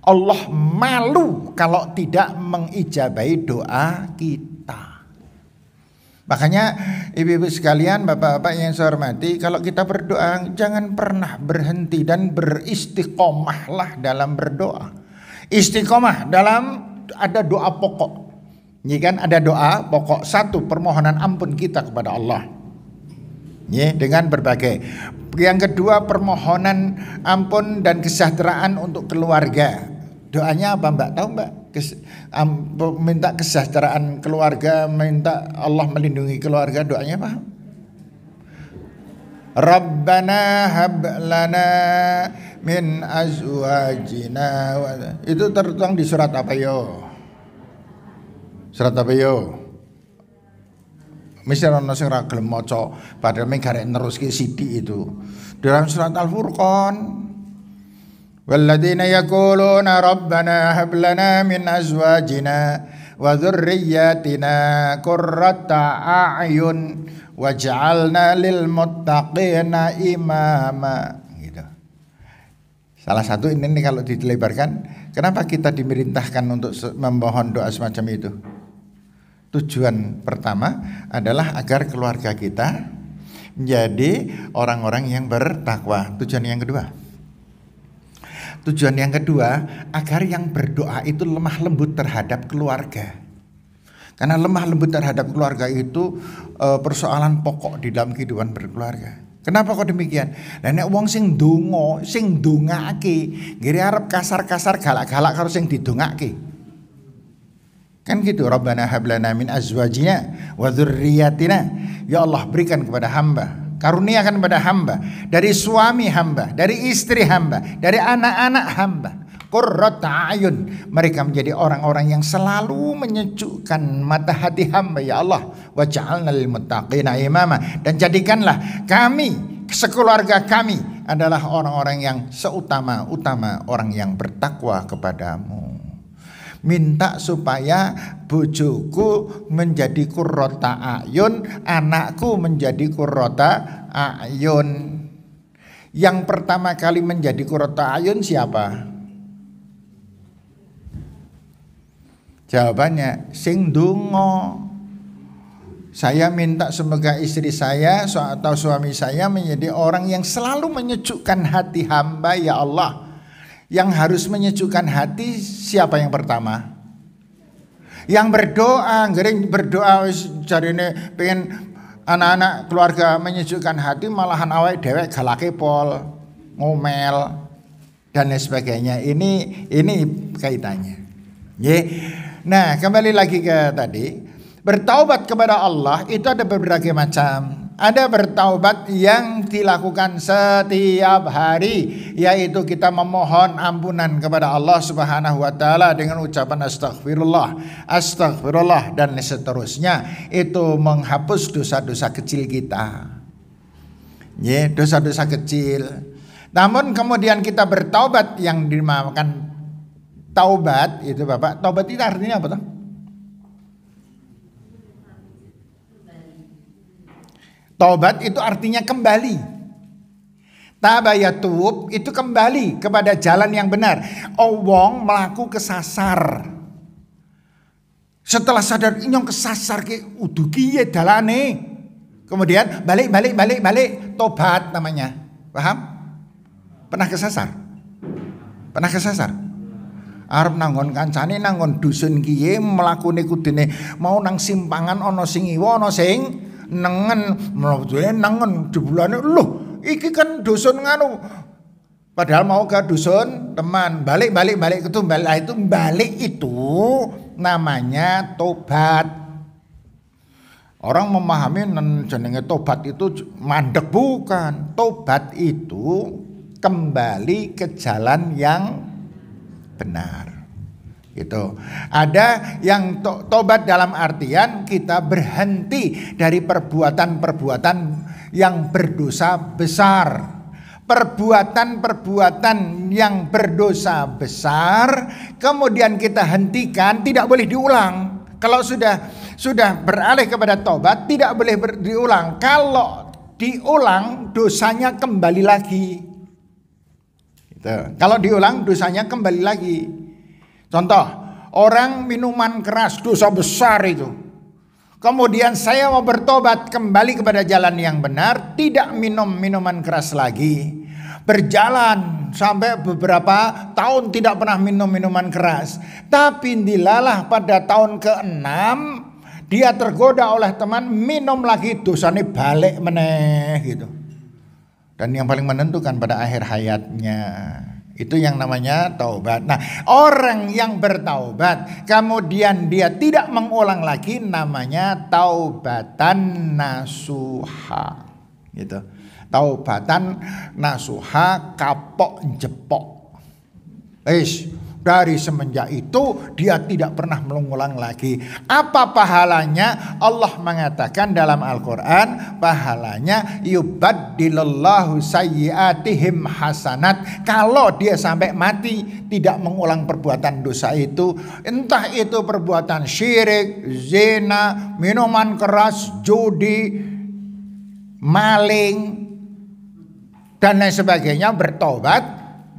Allah malu kalau tidak mengijabahi doa kita. Makanya ibu-ibu sekalian, bapak-bapak yang saya hormati, kalau kita berdoa jangan pernah berhenti dan beristiqomahlah dalam berdoa. Istiqomah dalam ada doa pokok. Ini kan ada doa pokok. 1, permohonan ampun kita kepada Allah. Ya, dengan berbagai. Yang kedua, permohonan ampun dan kesejahteraan untuk keluarga. Doanya apa Mbak? Tahu Mbak? Minta kesejahteraan keluarga, minta Allah melindungi keluarga, doanya apa? Rabbana hab lana min azwajina. Itu tertuang di surat apa yo? Surat apa yo? Mesti ana sing ra gelem maca padahal mung garek neruske sithik itu. Dalam surat Al-Furqan, walladzina yaquluna rabbana hab lana min azwajina wa dzurriyyatina qurrata a'yun waj'alna lil muttaqina imama. Gitu. Salah satu ini kalau dilebarkan, kenapa kita dimerintahkan untuk memohon doa semacam itu? Tujuan pertama adalah agar keluarga kita menjadi orang-orang yang bertakwa. Tujuan yang kedua, agar yang berdoa itu lemah lembut terhadap keluarga. Karena lemah lembut terhadap keluarga itu persoalan pokok di dalam kehidupan berkeluarga. Kenapa kok demikian? Lah nek wong sing ndonga, sing ndongake, ngire arep kasar-kasar galak-galak karo sing didongake. Kan gitu, Rabbana hablana min azwajina wa dzurriyyatina. Ya Allah, berikan kepada hamba, karuniakan kepada hamba, dari suami hamba, dari istri hamba, dari anak-anak hamba, qurrata a'yun, mereka menjadi orang-orang yang selalu menyejukkan mata hati hamba. Ya Allah, waj'alna lil muttaqina imama, dan jadikanlah kami, sekeluarga kami adalah orang-orang yang seutama-utama orang yang bertakwa kepadamu. Minta supaya bojoku menjadi qurrata a'yun, anakku menjadi qurrata a'yun. Yang pertama kali menjadi qurrata a'yun siapa? Jawabannya sing ndonga. Saya minta semoga istri saya atau suami saya menjadi orang yang selalu menyejukkan hati hamba. Ya Allah, yang harus menyejukkan hati siapa yang pertama? Yang berdoa, gering berdoa jarine pengen anak-anak keluarga menyejukkan hati, malahan awake dhewek galake pol, ngomel dan lain sebagainya. Ini kaitannya. Nggih. Nah, kembali lagi ke tadi, bertaubat kepada Allah itu ada berbagai macam. Ada bertaubat yang dilakukan setiap hari, yaitu kita memohon ampunan kepada Allah Subhanahu wa taala dengan ucapan astagfirullah, astagfirullah dan seterusnya. Itu menghapus dosa-dosa kecil kita. Ya, dosa-dosa kecil. Namun kemudian kita bertaubat yang dinamakan taubat itu Bapak, taubat itu artinya apa toh? Taubat itu artinya kembali. Tabayatub itu kembali kepada jalan yang benar. Wong melaku kesasar. Setelah sadar inyong kesasar ke udu kiye dalane. Kemudian balik. Tobat namanya. Paham? Pernah kesasar? Arep nanggon kancane nanggon dusun kiye mlakune kudune mau nang simpangan ana sing iwa ana sing nengen, mlebune nengen jebulane lho iki kan dusun nganu Padahal mau ke dusun teman, balik ke Tumbal. Itu balik itu namanya tobat. Orang memahami jenenge tobat itu mandek, bukan. Tobat itu kembali ke jalan yang benar. Gitu. Ada yang tobat dalam artian kita berhenti dari perbuatan-perbuatan yang berdosa besar. Perbuatan-perbuatan yang berdosa besar kemudian kita hentikan, tidak boleh diulang. Kalau sudah beralih kepada tobat tidak boleh diulang. Kalau diulang dosanya kembali lagi. Gitu. Kalau diulang dosanya kembali lagi. Contoh, orang minuman keras dosa besar itu. Kemudian saya mau bertobat kembali kepada jalan yang benar, tidak minum minuman keras lagi. Berjalan sampai beberapa tahun tidak pernah minum minuman keras. Tapi dilalah pada tahun ke-6 dia tergoda oleh teman minum lagi, dosanya balik meneh gitu. Dan yang paling menentukan pada akhir hayatnya itu yang namanya taubat. Nah, orang yang bertaubat kemudian dia tidak mengulang lagi namanya taubatan nasuha. Gitu. Taubatan nasuha, kapok jepok. Dari semenjak itu dia tidak pernah mengulang lagi. Apa pahalanya? Allah mengatakan dalam Al-Quran, pahalanya yubaddilullahu sayyiatihim hasanat. Kalau dia sampai mati tidak mengulang perbuatan dosa itu, entah itu perbuatan syirik, zina, minuman keras, judi, maling dan lain sebagainya, bertobat,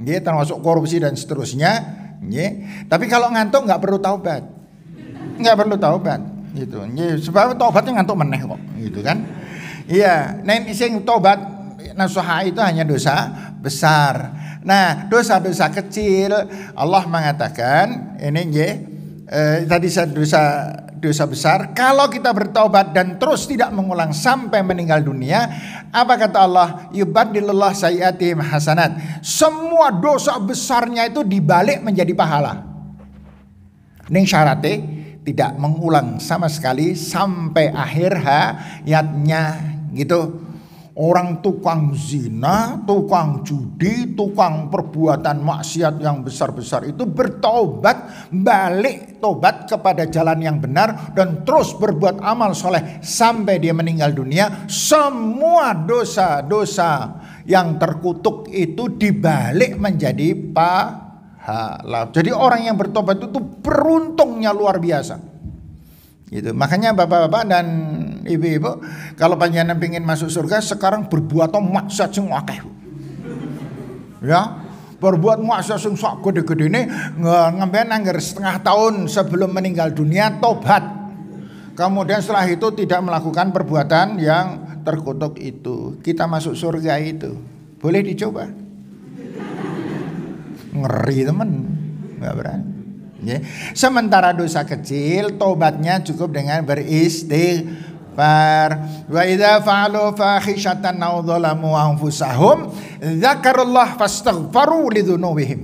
termasuk korupsi dan seterusnya. Tapi kalau ngantuk nggak perlu taubat, gitu. Sebab taubatnya ngantuk meneh kok, gitu kan? Iya, nah sing tobat nasuha itu hanya dosa besar. Nah, dosa-dosa kecil Allah mengatakan ini tadi dosa besar. Kalau kita bertobat dan terus tidak mengulang sampai meninggal dunia, apa kata Allah? Yubaddilullah sayyiatihim hasanat. Semua dosa besarnya itu dibalik menjadi pahala. Ning syaratnya tidak mengulang sama sekali sampai akhir hayatnya, gitu. Orang tukang zina, tukang judi, tukang perbuatan maksiat yang besar-besar itu bertobat, balik tobat kepada jalan yang benar dan terus berbuat amal soleh sampai dia meninggal dunia. Semua dosa-dosa yang terkutuk itu dibalik menjadi pahala. Jadi orang yang bertobat itu beruntungnya luar biasa. Gitu. Makanya bapak-bapak dan ibu-ibu, kalau panjenengan pengen masuk surga sekarang berbuat maksiat sing akeh. Ya, berbuat maksiat sing sak gede-gedene ngambil anggar setengah tahun sebelum meninggal dunia tobat. Kemudian setelah itu tidak melakukan perbuatan yang terkutuk itu. Kita masuk surga itu. Boleh dicoba. Ngeri teman, enggak berani. Sementara dosa kecil tobatnya cukup dengan beristighfar. Wa idza fa'alu fakhishatan aw dzalamu anfusahum dzakarullah fastaghfaru lidzunubihim.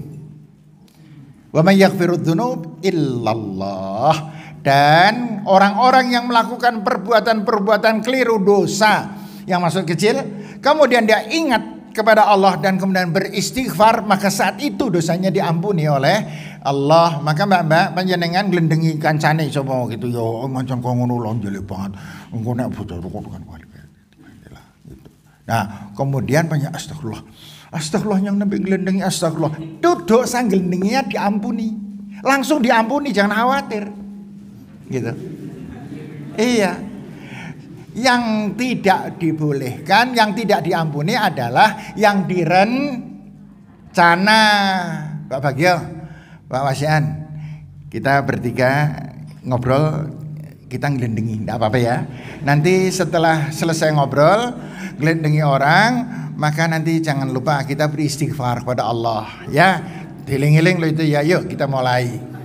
Wa may yaghfiru dzunub illallah. Dan orang-orang yang melakukan perbuatan-perbuatan keliru, dosa yang masuk kecil, kemudian dia ingat kepada Allah dan kemudian beristighfar, maka saat itu dosanya diampuni oleh Allah. Maka mbak-mbak panjenengan glendengi kancane coba gitu ya, macam kok ngono lho jelek banget. Engko nek bocah kok kan gitu. Nah, kemudian banyak astagfirullah. Astagfirullah yang nabi glendengi astagfirullah. Duduk sang glendenginya diampuni. Langsung diampuni, jangan khawatir. Gitu. Iya. Yang tidak dibolehkan, yang tidak diampuni adalah yang direncana. Pak Bagio, Pak Wasian, kita bertiga ngobrol, kita ngelendengi, tidak apa-apa ya. Nanti setelah selesai ngobrol, ngelendengi orang, maka nanti jangan lupa kita beristighfar kepada Allah. Ya, diling-iling lo itu ya, yuk kita mulai.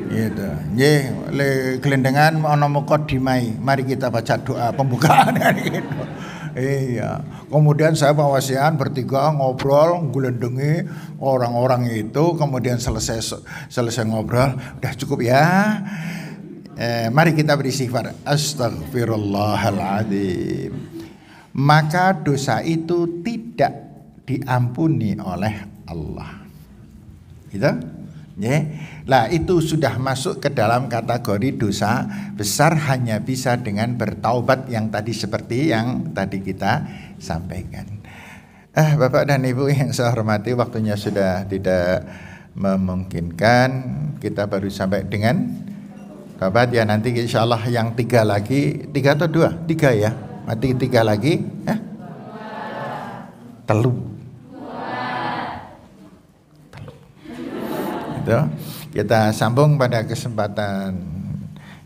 Gitu. Nggih, le gelendengan ana muqaddimai. Mari kita baca doa pembukaan gitu. Iya. Kemudian saya pawasian bertiga ngobrol, gulendengi orang-orang itu. Kemudian selesai ngobrol, udah cukup ya. Mari kita beristighfar. Astagfirullahaladzim. Maka dosa itu tidak diampuni oleh Allah. Gitu? Ya. Lah itu sudah masuk ke dalam kategori dosa besar, hanya bisa dengan bertaubat yang tadi seperti yang tadi kita sampaikan. Bapak dan Ibu yang saya hormati, waktunya sudah tidak memungkinkan. Kita baru sampai dengan taubat ya, nanti insya Allah yang 3 lagi, 3 atau 2? 3 ya, mati 3 lagi. Telu. Itu. Kita sambung pada kesempatan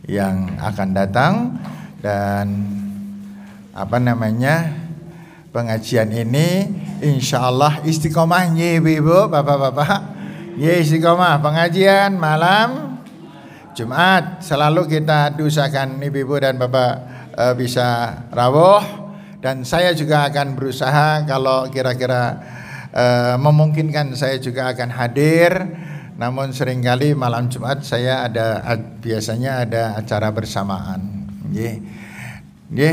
yang akan datang, dan pengajian ini insya Allah istiqomah ya ibu bapak-bapak ya, istiqomah pengajian malam Jumat selalu kita usahakan ibu dan bapak bisa rawuh, dan saya juga akan berusaha kalau kira-kira memungkinkan saya juga akan hadir. Namun seringkali malam Jumat saya biasanya ada acara bersamaan.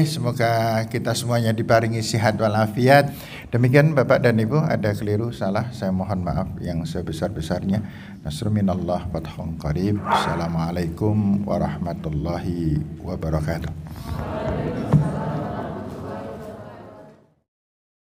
Semoga kita semuanya diparingi sehat walafiat. Demikian Bapak dan Ibu, ada keliru salah saya mohon maaf yang sebesar-besarnya. Nasrun minallah fathun qarib. Assalamualaikum warahmatullahi wabarakatuh.